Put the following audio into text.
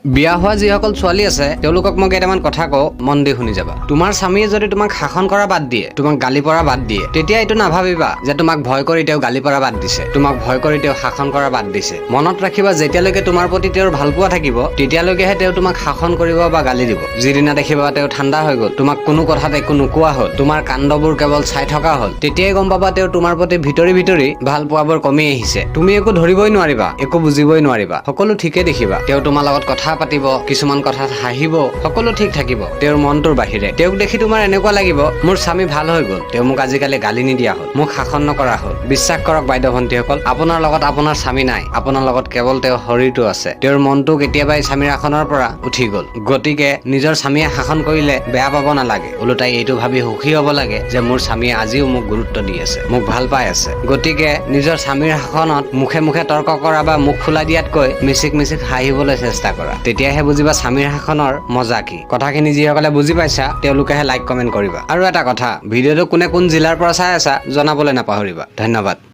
বিয়া হোৱা যিসকল ছোৱালী আছে তেওঁলোকক মই কেইটামান কথা কওঁ, মন দি শুনি যাবা। তোমাৰ স্বামীয়ে যদি তোমাক শাসন কৰা বাদ দিয়ে, তোমাক গালি পৰা বাদ দিয়ে, তেতিয়া এইটো নাভাবিবা যে তোমাক ভয় কৰি তেওঁ গালি পৰা বাদ দিছে, তোমাক ভয় কৰি তেওঁ শাসন কৰা বাদ দিছে। মনত ৰাখিবা, যেতিয়ালৈকে তোমাৰ প্ৰতি তেওঁৰ ভালপোৱা থাকিব তেতিয়ালৈকেহে তেওঁ তোমাক শাসন কৰিব বা গালি দিব। যিদিনা দেখিবা তেওঁ ঠাণ্ডা হৈ গ'ল, তোমাক কোনো কথাত একো নোকোৱা হ'ল, তোমাৰ কাণ্ডবোৰ কেৱল চাই থকা হ'ল, তেতিয়াই গম পাবা তেওঁ তোমাৰ প্ৰতি ভিতৰি ভিতৰি ভাল পোৱাবোৰ কমি আহিছে। তুমি একো ধৰিবই নোৱাৰিবা, একো বুজিবই নোৱাৰিবা, সকলো ঠিকে দেখিবা। তেওঁ তোমাৰ লগত কথা পাতিব, কিছুমান কথাত হাঁহিব, সকলো ঠিক থাকিব তেওঁৰ মনটোৰ বাহিৰে। তেওঁক দেখি তোমাৰ এনেকুৱা লাগিব, মোৰ স্বামী ভাল হৈ গ'ল, তেওঁ মোক আজিকালি গালি নিদিয়া হ'ল, মোক শাসন নকৰা হ'ল। বিশ্বাস কৰক বাইদেউ ভণ্টিসকল, আপোনাৰ লগত আপোনাৰ স্বামী নাই, আপোনাৰ লগত কেৱল তেওঁৰ শৰীৰটো আছে। তেওঁৰ মনটো কেতিয়াবাই স্বামীৰ আসনৰ পৰা উঠি গ'ল। গতিকে নিজৰ স্বামীয়ে শাসন কৰিলে বেয়া পাব নালাগে, ওলোটাই এইটো ভাবি সুখী হ'ব লাগে যে মোৰ স্বামীয়ে আজিও মোক গুৰুত্ব দি আছে, মোক ভাল পাই আছে। গতিকে নিজৰ স্বামীৰ শাসনত মুখে মুখে তৰ্ক কৰা বা মুখ ফুলাই দিয়াতকৈ মিচিক মিচিক হাঁহিবলৈ চেষ্টা কৰা, তেতিয়াহে বুজিবা স্বামীৰ শাসনৰ মজা কি। কথাখিনি যিসকলে বুজি পাইছা তেওঁলোকেহে লাইক কমেণ্ট কৰিবা। আৰু এটা কথা, ভিডিঅ'টো কোনে কোন জিলাৰ পৰা চাই আছা জনাবলৈ নাপাহৰিবা। ধন্যবাদ।